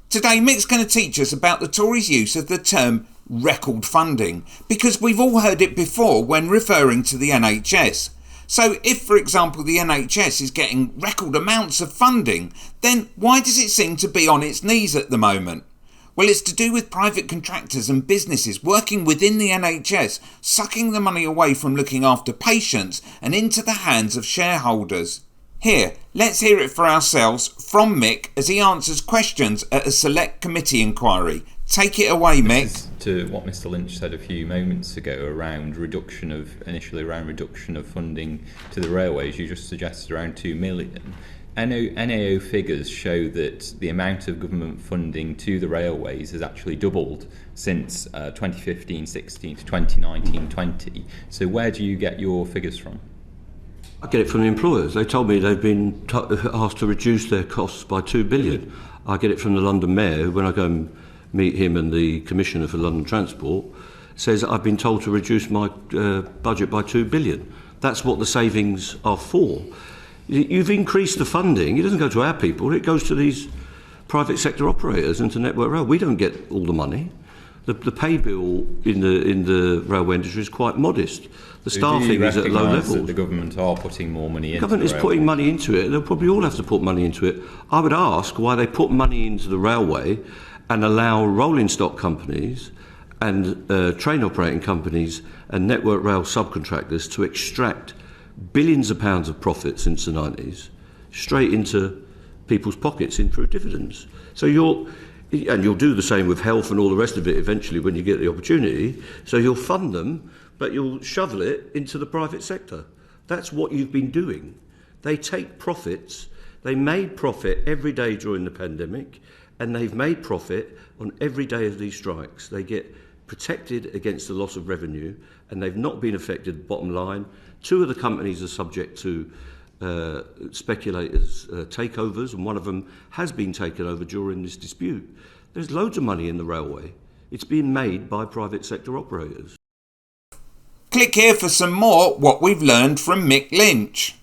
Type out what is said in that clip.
Today Mick's going to teach us about the Tories' use of the term record funding, because we've all heard it before when referring to the NHS. So if, for example, the NHS is getting record amounts of funding, then why does it seem to be on its knees at the moment? Well, it's to do with private contractors and businesses working within the NHS, sucking the money away from looking after patients and into the hands of shareholders. Here, let's hear it for ourselves from Mick as he answers questions at a select committee inquiry. Take it away, Mick. To what Mr Lynch said a few moments ago around reduction of funding to the railways, you just suggested around 2 million. NAO figures show that the amount of government funding to the railways has actually doubled since 2015-16 to 2019-20. So where do you get your figures from? I get it from the employers. They told me they've been asked to reduce their costs by 2 billion. I get it from the London Mayor, when I go and meet him and the Commissioner for London Transport, says I've been told to reduce my budget by 2 billion. That's what the savings are for. You've increased the funding. It doesn't go to our people. It goes to these private sector operators and to Network Rail. We don't get all the money. The pay bill in the railway industry is quite modest. The staffing is at low levels. That the government are putting more money into the government is putting money into it. They'll probably all have to put money into it. I would ask why they put money into the railway and allow rolling stock companies and train operating companies and Network Rail subcontractors to extract billions of pounds of profit since the 90s straight into people's pockets in through dividends. So you'll do the same with health and all the rest of it eventually when you get the opportunity. So you'll fund them, but you'll shovel it into the private sector. That's what you've been doing. They take profits. They made profit every day during the pandemic, and they've made profit on every day of these strikes. They get protected against the loss of revenue, and they've not been affected, bottom line. 2 of the companies are subject to speculators' takeovers, and one of them has been taken over during this dispute. There's loads of money in the railway. It's being made by private sector operators. Click here for some more what we've learned from Mick Lynch.